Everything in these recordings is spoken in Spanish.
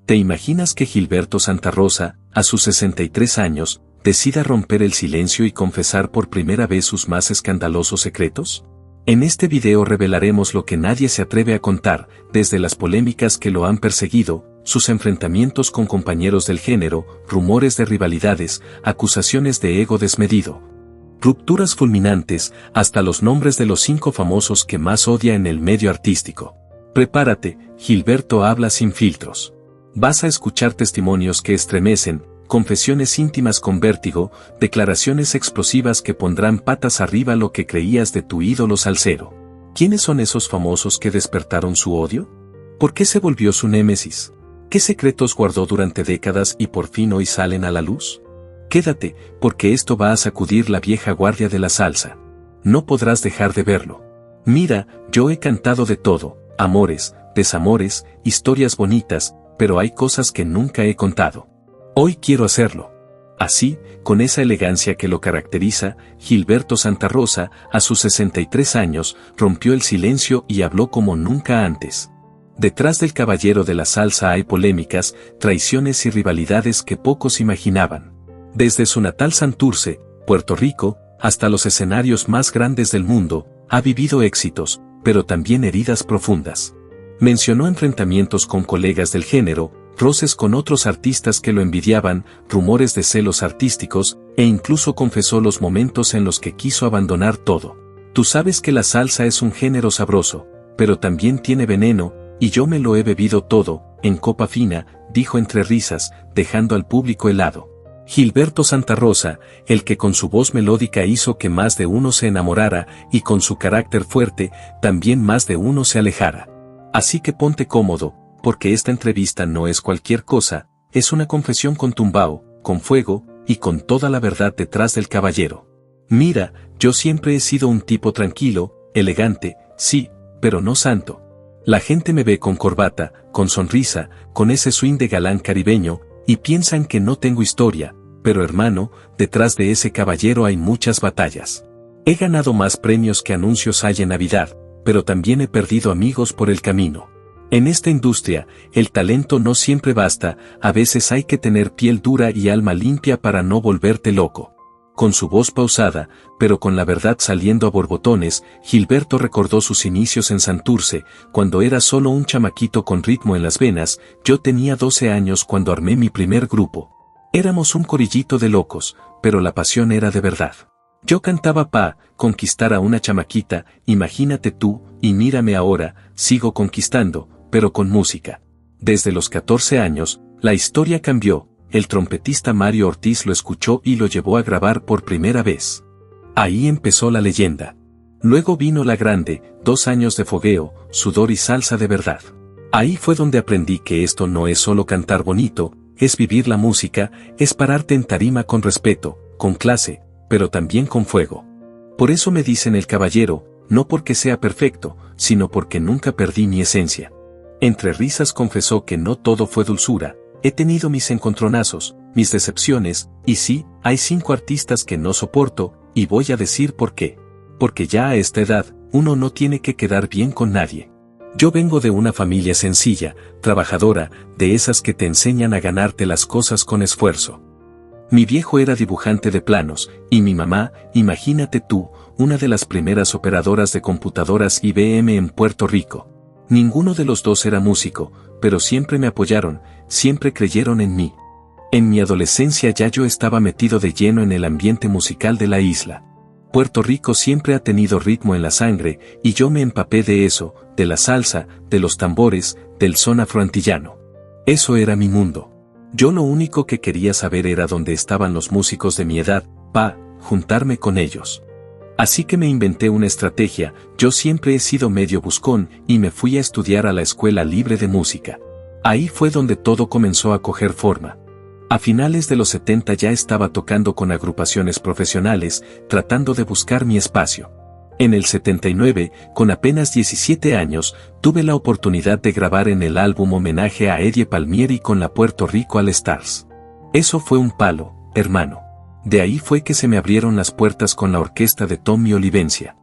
¿Te imaginas que Gilberto Santa Rosa, a sus 63 años, decida romper el silencio y confesar por primera vez sus más escandalosos secretos? En este video revelaremos lo que nadie se atreve a contar, desde las polémicas que lo han perseguido, sus enfrentamientos con compañeros del género, rumores de rivalidades, acusaciones de ego desmedido, rupturas fulminantes, hasta los nombres de los 5 famosos que más odia en el medio artístico. Prepárate, Gilberto habla sin filtros. Vas a escuchar testimonios que estremecen, confesiones íntimas con vértigo, declaraciones explosivas que pondrán patas arriba lo que creías de tu ídolo salsero. ¿Quiénes son esos famosos que despertaron su odio? ¿Por qué se volvió su némesis? ¿Qué secretos guardó durante décadas y por fin hoy salen a la luz? Quédate, porque esto va a sacudir la vieja guardia de la salsa. No podrás dejar de verlo. Mira, yo he cantado de todo, amores, desamores, historias bonitas, pero hay cosas que nunca he contado. Hoy quiero hacerlo. Así, con esa elegancia que lo caracteriza, Gilberto Santa Rosa, a sus 63 años, rompió el silencio y habló como nunca antes. Detrás del caballero de la salsa hay polémicas, traiciones y rivalidades que pocos imaginaban. Desde su natal Santurce, Puerto Rico, hasta los escenarios más grandes del mundo, ha vivido éxitos, pero también heridas profundas. Mencionó enfrentamientos con colegas del género, roces con otros artistas que lo envidiaban, rumores de celos artísticos, e incluso confesó los momentos en los que quiso abandonar todo. Tú sabes que la salsa es un género sabroso, pero también tiene veneno, y yo me lo he bebido todo, en copa fina, dijo entre risas, dejando al público helado. Gilberto Santa Rosa, el que con su voz melódica hizo que más de uno se enamorara, y con su carácter fuerte, también más de uno se alejara. Así que ponte cómodo, porque esta entrevista no es cualquier cosa, es una confesión con tumbao, con fuego, y con toda la verdad detrás del caballero. Mira, yo siempre he sido un tipo tranquilo, elegante, sí, pero no santo. La gente me ve con corbata, con sonrisa, con ese swing de galán caribeño, y piensan que no tengo historia, pero hermano, detrás de ese caballero hay muchas batallas. He ganado más premios que anuncios hay en Navidad, pero también he perdido amigos por el camino. En esta industria, el talento no siempre basta, a veces hay que tener piel dura y alma limpia para no volverte loco. Con su voz pausada, pero con la verdad saliendo a borbotones, Gilberto recordó sus inicios en Santurce, cuando era solo un chamaquito con ritmo en las venas. Yo tenía 12 años cuando armé mi primer grupo. Éramos un corillito de locos, pero la pasión era de verdad. Yo cantaba pa' conquistar a una chamaquita, imagínate tú, y mírame ahora, sigo conquistando, pero con música. Desde los 14 años, la historia cambió, el trompetista Mario Ortiz lo escuchó y lo llevó a grabar por primera vez. Ahí empezó la leyenda. Luego vino la grande, 2 años de fogueo, sudor y salsa de verdad. Ahí fue donde aprendí que esto no es solo cantar bonito, es vivir la música, es pararte en tarima con respeto, con clase, pero también con fuego. Por eso me dicen el caballero, no porque sea perfecto, sino porque nunca perdí mi esencia. Entre risas confesó que no todo fue dulzura, he tenido mis encontronazos, mis decepciones, y sí, hay 5 artistas que no soporto, y voy a decir por qué. Porque ya a esta edad, uno no tiene que quedar bien con nadie. Yo vengo de una familia sencilla, trabajadora, de esas que te enseñan a ganarte las cosas con esfuerzo. Mi viejo era dibujante de planos, y mi mamá, imagínate tú, una de las primeras operadoras de computadoras IBM en Puerto Rico. Ninguno de los dos era músico, pero siempre me apoyaron, siempre creyeron en mí. En mi adolescencia ya yo estaba metido de lleno en el ambiente musical de la isla. Puerto Rico siempre ha tenido ritmo en la sangre, y yo me empapé de eso, de la salsa, de los tambores, del son afroantillano. Eso era mi mundo. Yo lo único que quería saber era dónde estaban los músicos de mi edad, juntarme con ellos. Así que me inventé una estrategia, yo siempre he sido medio buscón, y me fui a estudiar a la Escuela Libre de Música. Ahí fue donde todo comenzó a coger forma. A finales de los 70 ya estaba tocando con agrupaciones profesionales, tratando de buscar mi espacio. En el 79, con apenas 17 años, tuve la oportunidad de grabar en el álbum homenaje a Eddie Palmieri con la Puerto Rico All Stars. Eso fue un palo, hermano. De ahí fue que se me abrieron las puertas con la orquesta de Tommy Olivencia.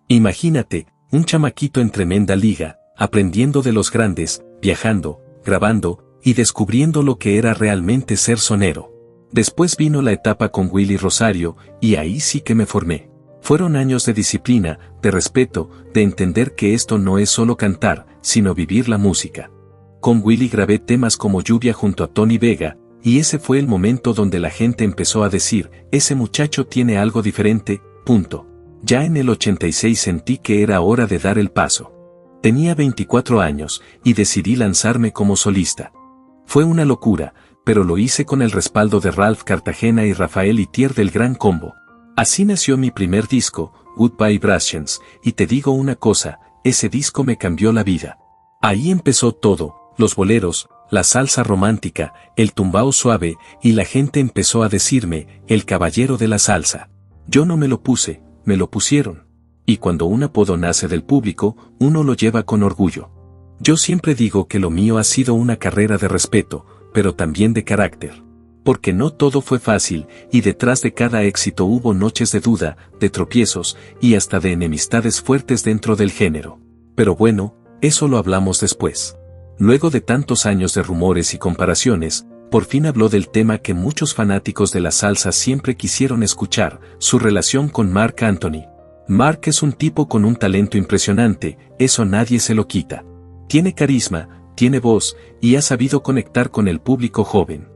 Imagínate, un chamaquito en tremenda liga, aprendiendo de los grandes, viajando, grabando, y descubriendo lo que era realmente ser sonero. Después vino la etapa con Willy Rosario, y ahí sí que me formé. Fueron años de disciplina, de respeto, de entender que esto no es solo cantar, sino vivir la música. Con Willy grabé temas como Lluvia junto a Tony Vega, y ese fue el momento donde la gente empezó a decir, ese muchacho tiene algo diferente, punto. Ya en el 86 sentí que era hora de dar el paso. Tenía 24 años, y decidí lanzarme como solista. Fue una locura, pero lo hice con el respaldo de Ralph Cartagena y Rafael Itier del Gran Combo. Así nació mi primer disco, Goodbye Vibrations, y te digo una cosa, ese disco me cambió la vida. Ahí empezó todo, los boleros, la salsa romántica, el tumbao suave, y la gente empezó a decirme, el caballero de la salsa. Yo no me lo puse, me lo pusieron. Y cuando un apodo nace del público, uno lo lleva con orgullo. Yo siempre digo que lo mío ha sido una carrera de respeto, pero también de carácter. Porque no todo fue fácil, y detrás de cada éxito hubo noches de duda, de tropiezos, y hasta de enemistades fuertes dentro del género. Pero bueno, eso lo hablamos después. Luego de tantos años de rumores y comparaciones, por fin habló del tema que muchos fanáticos de la salsa siempre quisieron escuchar, su relación con Marc Anthony. Marc es un tipo con un talento impresionante, eso nadie se lo quita. Tiene carisma, tiene voz, y ha sabido conectar con el público joven.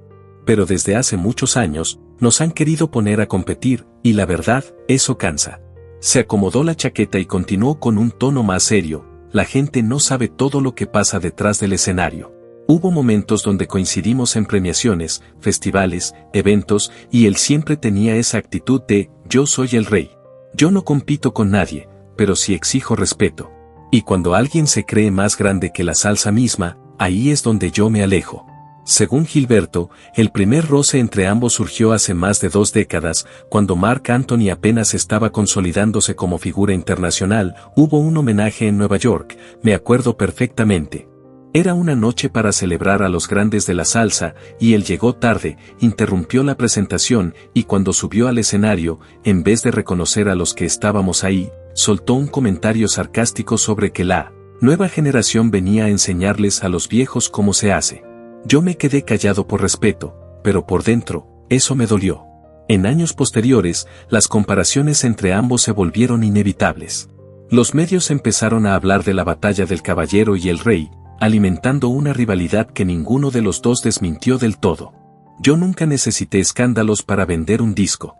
Pero desde hace muchos años, nos han querido poner a competir, y la verdad, eso cansa. Se acomodó la chaqueta y continuó con un tono más serio, la gente no sabe todo lo que pasa detrás del escenario. Hubo momentos donde coincidimos en premiaciones, festivales, eventos, y él siempre tenía esa actitud de, yo soy el rey. Yo no compito con nadie, pero sí exijo respeto. Y cuando alguien se cree más grande que la salsa misma, ahí es donde yo me alejo. Según Gilberto, el primer roce entre ambos surgió hace más de 2 décadas, cuando Marc Anthony apenas estaba consolidándose como figura internacional. Hubo un homenaje en Nueva York, me acuerdo perfectamente. Era una noche para celebrar a los grandes de la salsa, y él llegó tarde, interrumpió la presentación, y cuando subió al escenario, en vez de reconocer a los que estábamos ahí, soltó un comentario sarcástico sobre que la nueva generación venía a enseñarles a los viejos cómo se hace. Yo me quedé callado por respeto, pero por dentro, eso me dolió. En años posteriores, las comparaciones entre ambos se volvieron inevitables. Los medios empezaron a hablar de la batalla del caballero y el rey, alimentando una rivalidad que ninguno de los dos desmintió del todo. Yo nunca necesité escándalos para vender un disco.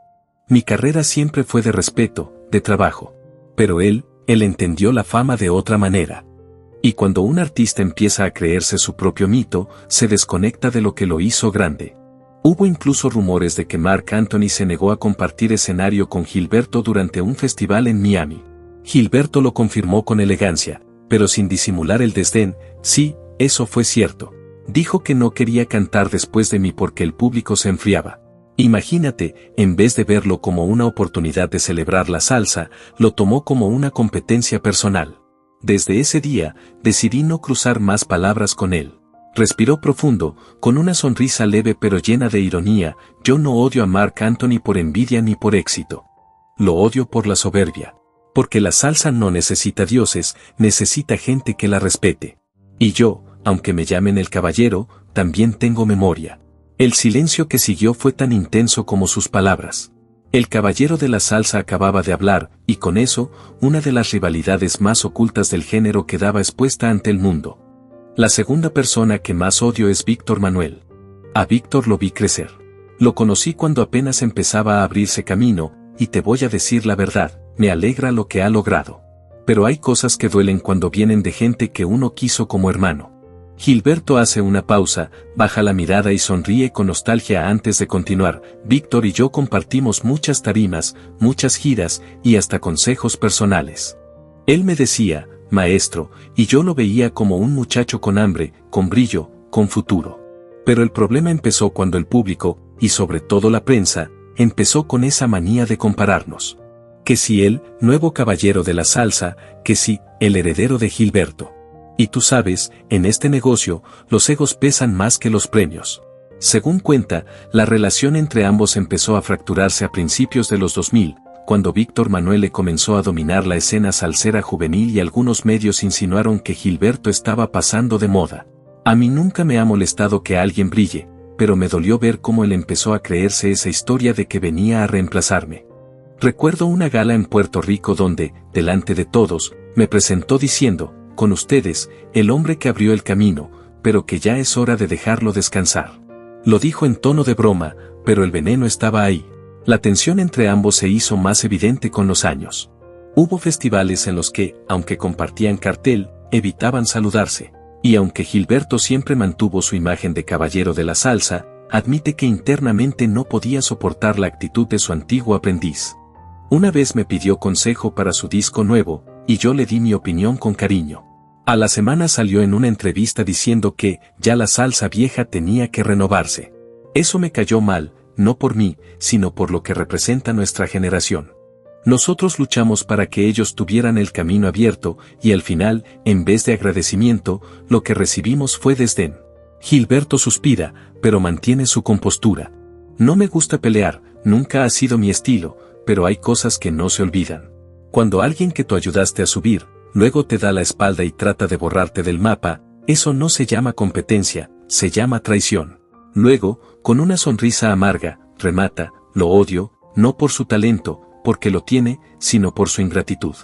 Mi carrera siempre fue de respeto, de trabajo. Pero él entendió la fama de otra manera. Y cuando un artista empieza a creerse su propio mito, se desconecta de lo que lo hizo grande. Hubo incluso rumores de que Marc Anthony se negó a compartir escenario con Gilberto durante un festival en Miami. Gilberto lo confirmó con elegancia, pero sin disimular el desdén. Sí, eso fue cierto. Dijo que no quería cantar después de mí porque el público se enfriaba. Imagínate, en vez de verlo como una oportunidad de celebrar la salsa, lo tomó como una competencia personal. Desde ese día, decidí no cruzar más palabras con él. Respiró profundo, con una sonrisa leve pero llena de ironía. Yo no odio a Marc Anthony por envidia ni por éxito. Lo odio por la soberbia. Porque la salsa no necesita dioses, necesita gente que la respete. Y yo, aunque me llamen el caballero, también tengo memoria. El silencio que siguió fue tan intenso como sus palabras. El caballero de la salsa acababa de hablar, y con eso, una de las rivalidades más ocultas del género quedaba expuesta ante el mundo. La segunda persona que más odio es Víctor Manuel. A Víctor lo vi crecer. Lo conocí cuando apenas empezaba a abrirse camino, y te voy a decir la verdad, me alegra lo que ha logrado. Pero hay cosas que duelen cuando vienen de gente que uno quiso como hermano. Gilberto hace una pausa, baja la mirada y sonríe con nostalgia antes de continuar. Víctor y yo compartimos muchas tarimas, muchas giras, y hasta consejos personales. Él me decía, maestro, y yo lo veía como un muchacho con hambre, con brillo, con futuro. Pero el problema empezó cuando el público, y sobre todo la prensa, empezó con esa manía de compararnos. Que si él, nuevo caballero de la salsa, que si, el heredero de Gilberto. Y tú sabes, en este negocio, los egos pesan más que los premios. Según cuenta, la relación entre ambos empezó a fracturarse a principios de los 2000, cuando Víctor Manuel le comenzó a dominar la escena salsera juvenil y algunos medios insinuaron que Gilberto estaba pasando de moda. A mí nunca me ha molestado que alguien brille, pero me dolió ver cómo él empezó a creerse esa historia de que venía a reemplazarme. Recuerdo una gala en Puerto Rico donde, delante de todos, me presentó diciendo, con ustedes, el hombre que abrió el camino, pero que ya es hora de dejarlo descansar. Lo dijo en tono de broma, pero el veneno estaba ahí. La tensión entre ambos se hizo más evidente con los años. Hubo festivales en los que, aunque compartían cartel, evitaban saludarse. Y aunque Gilberto siempre mantuvo su imagen de caballero de la salsa, admite que internamente no podía soportar la actitud de su antiguo aprendiz. Una vez me pidió consejo para su disco nuevo, y yo le di mi opinión con cariño. A la semana salió en una entrevista diciendo que ya la salsa vieja tenía que renovarse. Eso me cayó mal, no por mí, sino por lo que representa nuestra generación. Nosotros luchamos para que ellos tuvieran el camino abierto, y al final, en vez de agradecimiento, lo que recibimos fue desdén. Gilberto suspira, pero mantiene su compostura. No me gusta pelear, nunca ha sido mi estilo, pero hay cosas que no se olvidan. Cuando alguien que tú ayudaste a subir, luego te da la espalda y trata de borrarte del mapa, eso no se llama competencia, se llama traición. Luego, con una sonrisa amarga, remata, lo odio, no por su talento, porque lo tiene, sino por su ingratitud.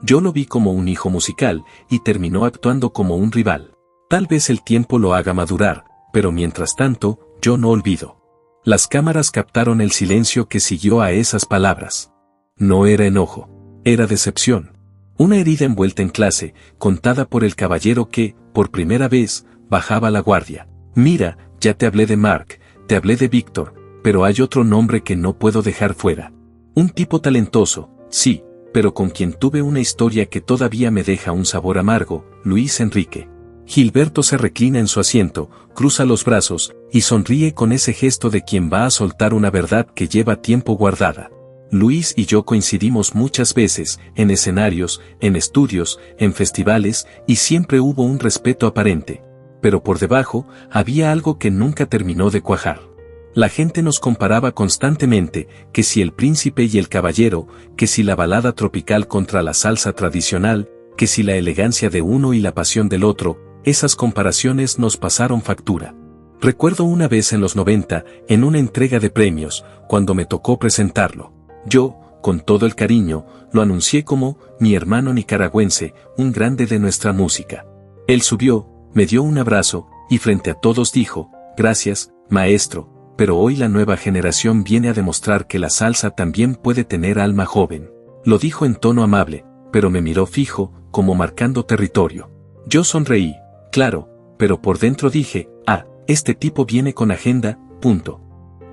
Yo lo vi como un hijo musical, y terminó actuando como un rival. Tal vez el tiempo lo haga madurar, pero mientras tanto, yo no olvido. Las cámaras captaron el silencio que siguió a esas palabras. No era enojo, era decepción. Una herida envuelta en clase, contada por el caballero que, por primera vez, bajaba la guardia. Mira, ya te hablé de Mark, te hablé de Víctor, pero hay otro nombre que no puedo dejar fuera. Un tipo talentoso, sí, pero con quien tuve una historia que todavía me deja un sabor amargo, Luis Enrique. Gilberto se reclina en su asiento, cruza los brazos, y sonríe con ese gesto de quien va a soltar una verdad que lleva tiempo guardada. Luis y yo coincidimos muchas veces, en escenarios, en estudios, en festivales, y siempre hubo un respeto aparente. Pero por debajo, había algo que nunca terminó de cuajar. La gente nos comparaba constantemente, que si el príncipe y el caballero, que si la balada tropical contra la salsa tradicional, que si la elegancia de uno y la pasión del otro, esas comparaciones nos pasaron factura. Recuerdo una vez en los 90, en una entrega de premios, cuando me tocó presentarlo. Yo, con todo el cariño, lo anuncié como mi hermano nicaragüense, un grande de nuestra música. Él subió, me dio un abrazo, y frente a todos dijo, gracias, maestro. Pero hoy la nueva generación viene a demostrar que la salsa también puede tener alma joven. Lo dijo en tono amable, pero me miró fijo, como marcando territorio. Yo sonreí, claro, pero por dentro dije, este tipo viene con agenda, punto.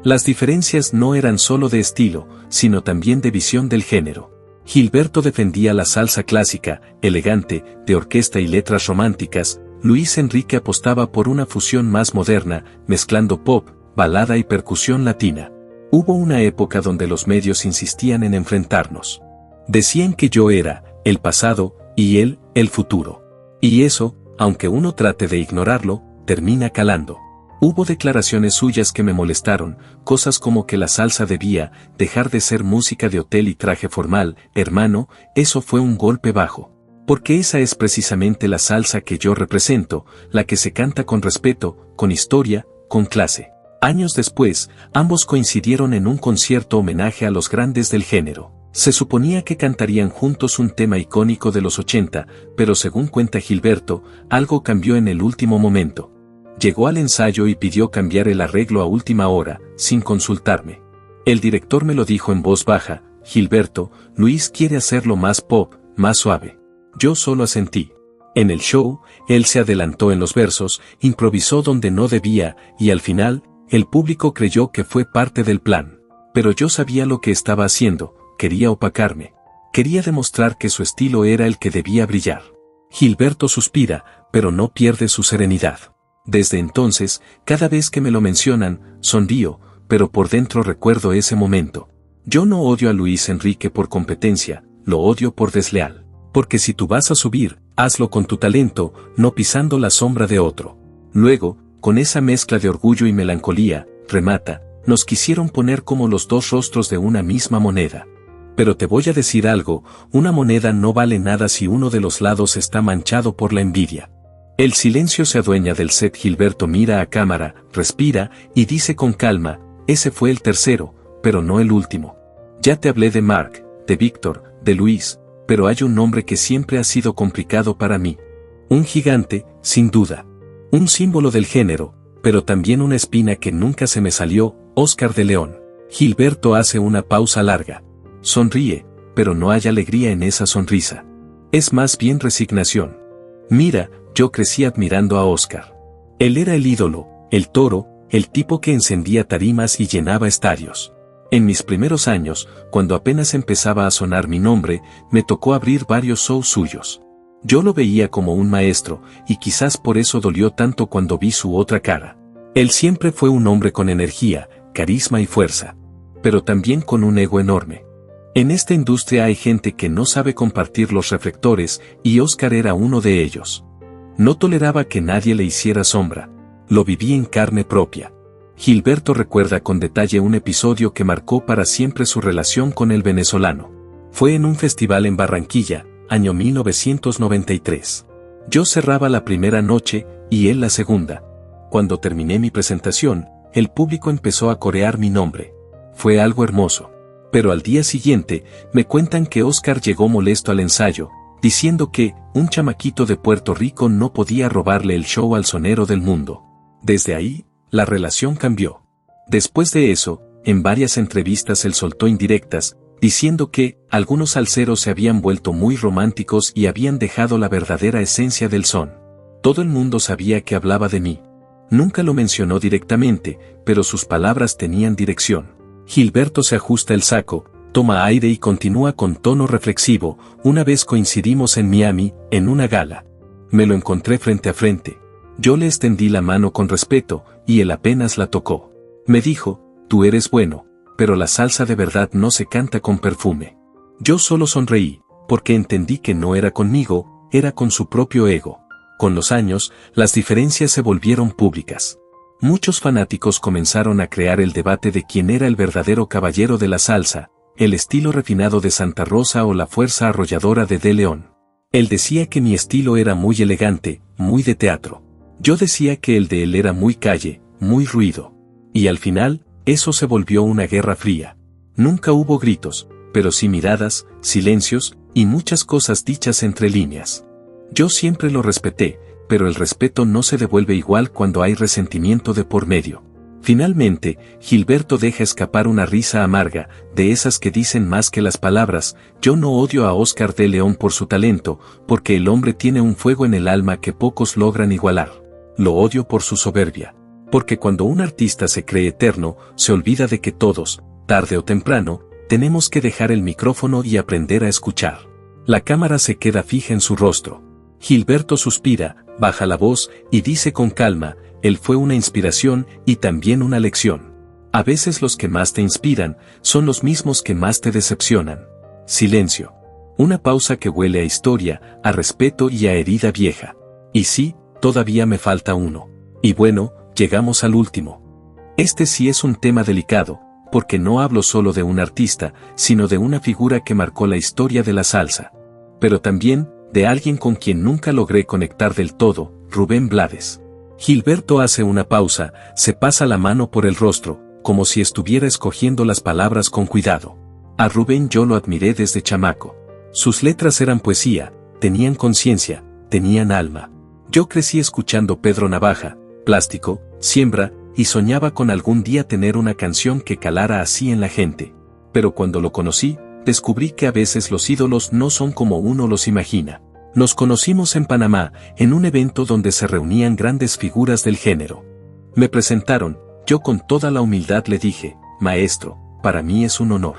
Las diferencias no eran solo de estilo, sino también de visión del género. Gilberto defendía la salsa clásica, elegante, de orquesta y letras románticas. Luis Enrique apostaba por una fusión más moderna, mezclando pop, balada y percusión latina. Hubo una época donde los medios insistían en enfrentarnos. Decían que yo era el pasado y él el futuro. Y eso, aunque uno trate de ignorarlo, termina calando. Hubo declaraciones suyas que me molestaron, cosas como que la salsa debía dejar de ser música de hotel y traje formal. Hermano, eso fue un golpe bajo. Porque esa es precisamente la salsa que yo represento, la que se canta con respeto, con historia, con clase. Años después, ambos coincidieron en un concierto homenaje a los grandes del género. Se suponía que cantarían juntos un tema icónico de los 80, pero según cuenta Gilberto, algo cambió en el último momento. Llegó al ensayo y pidió cambiar el arreglo a última hora, sin consultarme. El director me lo dijo en voz baja, Gilberto, Luis quiere hacerlo más pop, más suave. Yo solo asentí. En el show, él se adelantó en los versos, improvisó donde no debía, y al final, el público creyó que fue parte del plan. Pero yo sabía lo que estaba haciendo, quería opacarme. Quería demostrar que su estilo era el que debía brillar. Gilberto suspira, pero no pierde su serenidad. Desde entonces, cada vez que me lo mencionan, sonrío, pero por dentro recuerdo ese momento. Yo no odio a Luis Enrique por competencia, lo odio por desleal. Porque si tú vas a subir, hazlo con tu talento, no pisando la sombra de otro. Luego, con esa mezcla de orgullo y melancolía, remata, nos quisieron poner como los dos rostros de una misma moneda. Pero te voy a decir algo, una moneda no vale nada si uno de los lados está manchado por la envidia. El silencio se adueña del set. Gilberto mira a cámara, respira, y dice con calma, ese fue el tercero, pero no el último. Ya te hablé de Mark, de Víctor, de Luis, pero hay un nombre que siempre ha sido complicado para mí. Un gigante, sin duda. Un símbolo del género, pero también una espina que nunca se me salió, Óscar de León. Gilberto hace una pausa larga. Sonríe, pero no hay alegría en esa sonrisa. Es más bien resignación. Mira, yo crecí admirando a Óscar. Él era el ídolo, el toro, el tipo que encendía tarimas y llenaba estadios. En mis primeros años, cuando apenas empezaba a sonar mi nombre, me tocó abrir varios shows suyos. Yo lo veía como un maestro, y quizás por eso dolió tanto cuando vi su otra cara. Él siempre fue un hombre con energía, carisma y fuerza. Pero también con un ego enorme. En esta industria hay gente que no sabe compartir los reflectores, y Óscar era uno de ellos. No toleraba que nadie le hiciera sombra. Lo viví en carne propia. Gilberto recuerda con detalle un episodio que marcó para siempre su relación con el venezolano. Fue en un festival en Barranquilla, año 1993. Yo cerraba la primera noche, y él la segunda. Cuando terminé mi presentación, el público empezó a corear mi nombre. Fue algo hermoso. Pero al día siguiente, me cuentan que Óscar llegó molesto al ensayo, diciendo que un chamaquito de Puerto Rico no podía robarle el show al sonero del mundo. Desde ahí, la relación cambió. Después de eso, en varias entrevistas él soltó indirectas, diciendo que algunos salseros se habían vuelto muy románticos y habían dejado la verdadera esencia del son. Todo el mundo sabía que hablaba de mí. Nunca lo mencionó directamente, pero sus palabras tenían dirección. Gilberto se ajusta el saco, toma aire y continúa con tono reflexivo. Una vez coincidimos en Miami, en una gala. Me lo encontré frente a frente. Yo le extendí la mano con respeto, y él apenas la tocó. Me dijo, tú eres bueno, pero la salsa de verdad no se canta con perfume. Yo solo sonreí, porque entendí que no era conmigo, era con su propio ego. Con los años, las diferencias se volvieron públicas. Muchos fanáticos comenzaron a crear el debate de quién era el verdadero caballero de la salsa, el estilo refinado de Santa Rosa o la fuerza arrolladora de León. Él decía que mi estilo era muy elegante, muy de teatro. Yo decía que el de él era muy calle, muy ruido. Y al final, eso se volvió una guerra fría. Nunca hubo gritos, pero sí miradas, silencios, y muchas cosas dichas entre líneas. Yo siempre lo respeté, pero el respeto no se devuelve igual cuando hay resentimiento de por medio. Finalmente, Gilberto deja escapar una risa amarga, de esas que dicen más que las palabras. Yo no odio a Óscar de León por su talento, porque el hombre tiene un fuego en el alma que pocos logran igualar. Lo odio por su soberbia. Porque cuando un artista se cree eterno, se olvida de que todos, tarde o temprano, tenemos que dejar el micrófono y aprender a escuchar. La cámara se queda fija en su rostro. Gilberto suspira, baja la voz, y dice con calma, él fue una inspiración y también una lección. A veces los que más te inspiran, son los mismos que más te decepcionan. Silencio. Una pausa que huele a historia, a respeto y a herida vieja. Y sí, todavía me falta uno. Y bueno, llegamos al último. Este sí es un tema delicado, porque no hablo solo de un artista, sino de una figura que marcó la historia de la salsa. Pero también, de alguien con quien nunca logré conectar del todo, Rubén Blades. Gilberto hace una pausa, se pasa la mano por el rostro, como si estuviera escogiendo las palabras con cuidado. A Rubén yo lo admiré desde chamaco. Sus letras eran poesía, tenían conciencia, tenían alma. Yo crecí escuchando Pedro Navaja, Plástico, Siembra, y soñaba con algún día tener una canción que calara así en la gente. Pero cuando lo conocí, descubrí que a veces los ídolos no son como uno los imagina. Nos conocimos en Panamá, en un evento donde se reunían grandes figuras del género. Me presentaron, yo con toda la humildad le dije, maestro, para mí es un honor.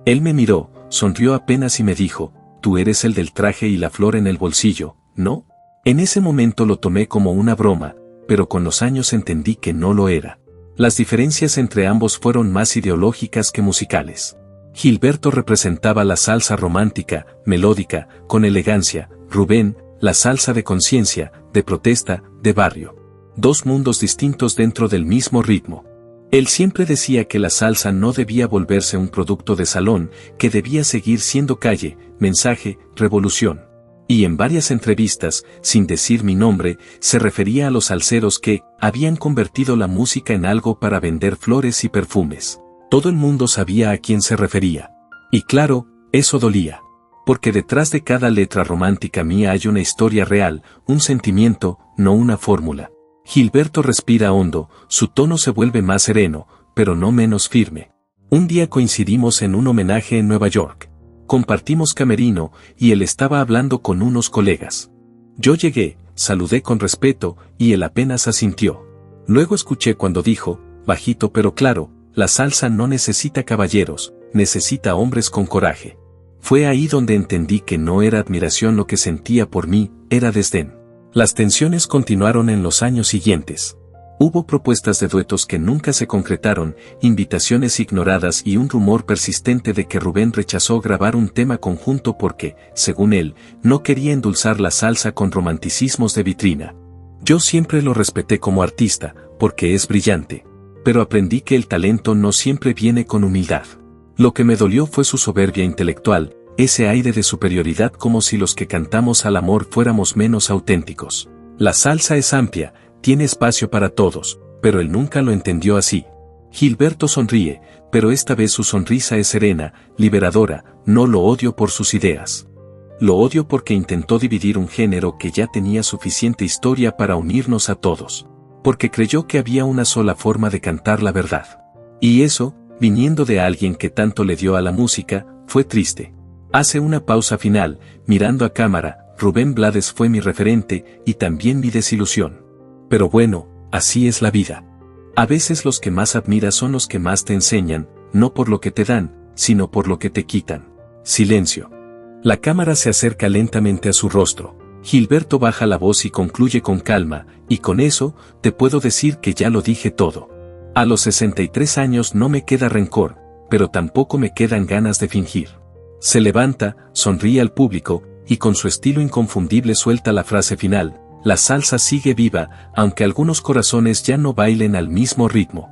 Él me miró, sonrió apenas y me dijo, tú eres el del traje y la flor en el bolsillo, ¿no? En ese momento lo tomé como una broma, pero con los años entendí que no lo era. Las diferencias entre ambos fueron más ideológicas que musicales. Gilberto representaba la salsa romántica, melódica, con elegancia, Rubén, la salsa de conciencia, de protesta, de barrio. Dos mundos distintos dentro del mismo ritmo. Él siempre decía que la salsa no debía volverse un producto de salón, que debía seguir siendo calle, mensaje, revolución. Y en varias entrevistas, sin decir mi nombre, se refería a los salseros que habían convertido la música en algo para vender flores y perfumes. Todo el mundo sabía a quién se refería. Y claro, eso dolía. Porque detrás de cada letra romántica mía hay una historia real, un sentimiento, no una fórmula. Gilberto respira hondo, su tono se vuelve más sereno, pero no menos firme. Un día coincidimos en un homenaje en Nueva York. Compartimos camerino, y él estaba hablando con unos colegas. Yo llegué, saludé con respeto, y él apenas asintió. Luego escuché cuando dijo, bajito pero claro, la salsa no necesita caballeros, necesita hombres con coraje. Fue ahí donde entendí que no era admiración lo que sentía por mí, era desdén. Las tensiones continuaron en los años siguientes. Hubo propuestas de duetos que nunca se concretaron, invitaciones ignoradas y un rumor persistente de que Rubén rechazó grabar un tema conjunto porque, según él, no quería endulzar la salsa con romanticismos de vitrina. Yo siempre lo respeté como artista, porque es brillante. Pero aprendí que el talento no siempre viene con humildad. Lo que me dolió fue su soberbia intelectual, ese aire de superioridad como si los que cantamos al amor fuéramos menos auténticos. La salsa es amplia, tiene espacio para todos, pero él nunca lo entendió así. Gilberto sonríe, pero esta vez su sonrisa es serena, liberadora, no lo odio por sus ideas. Lo odio porque intentó dividir un género que ya tenía suficiente historia para unirnos a todos. Porque creyó que había una sola forma de cantar la verdad. Y eso, viniendo de alguien que tanto le dio a la música, fue triste. Hace una pausa final, mirando a cámara, Rubén Blades fue mi referente y también mi desilusión. Pero bueno, así es la vida. A veces los que más admiras son los que más te enseñan, no por lo que te dan, sino por lo que te quitan. Silencio. La cámara se acerca lentamente a su rostro. Gilberto baja la voz y concluye con calma, y con eso, te puedo decir que ya lo dije todo. A los 63 años no me queda rencor, pero tampoco me quedan ganas de fingir. Se levanta, sonríe al público, y con su estilo inconfundible suelta la frase final, la salsa sigue viva, aunque algunos corazones ya no bailen al mismo ritmo.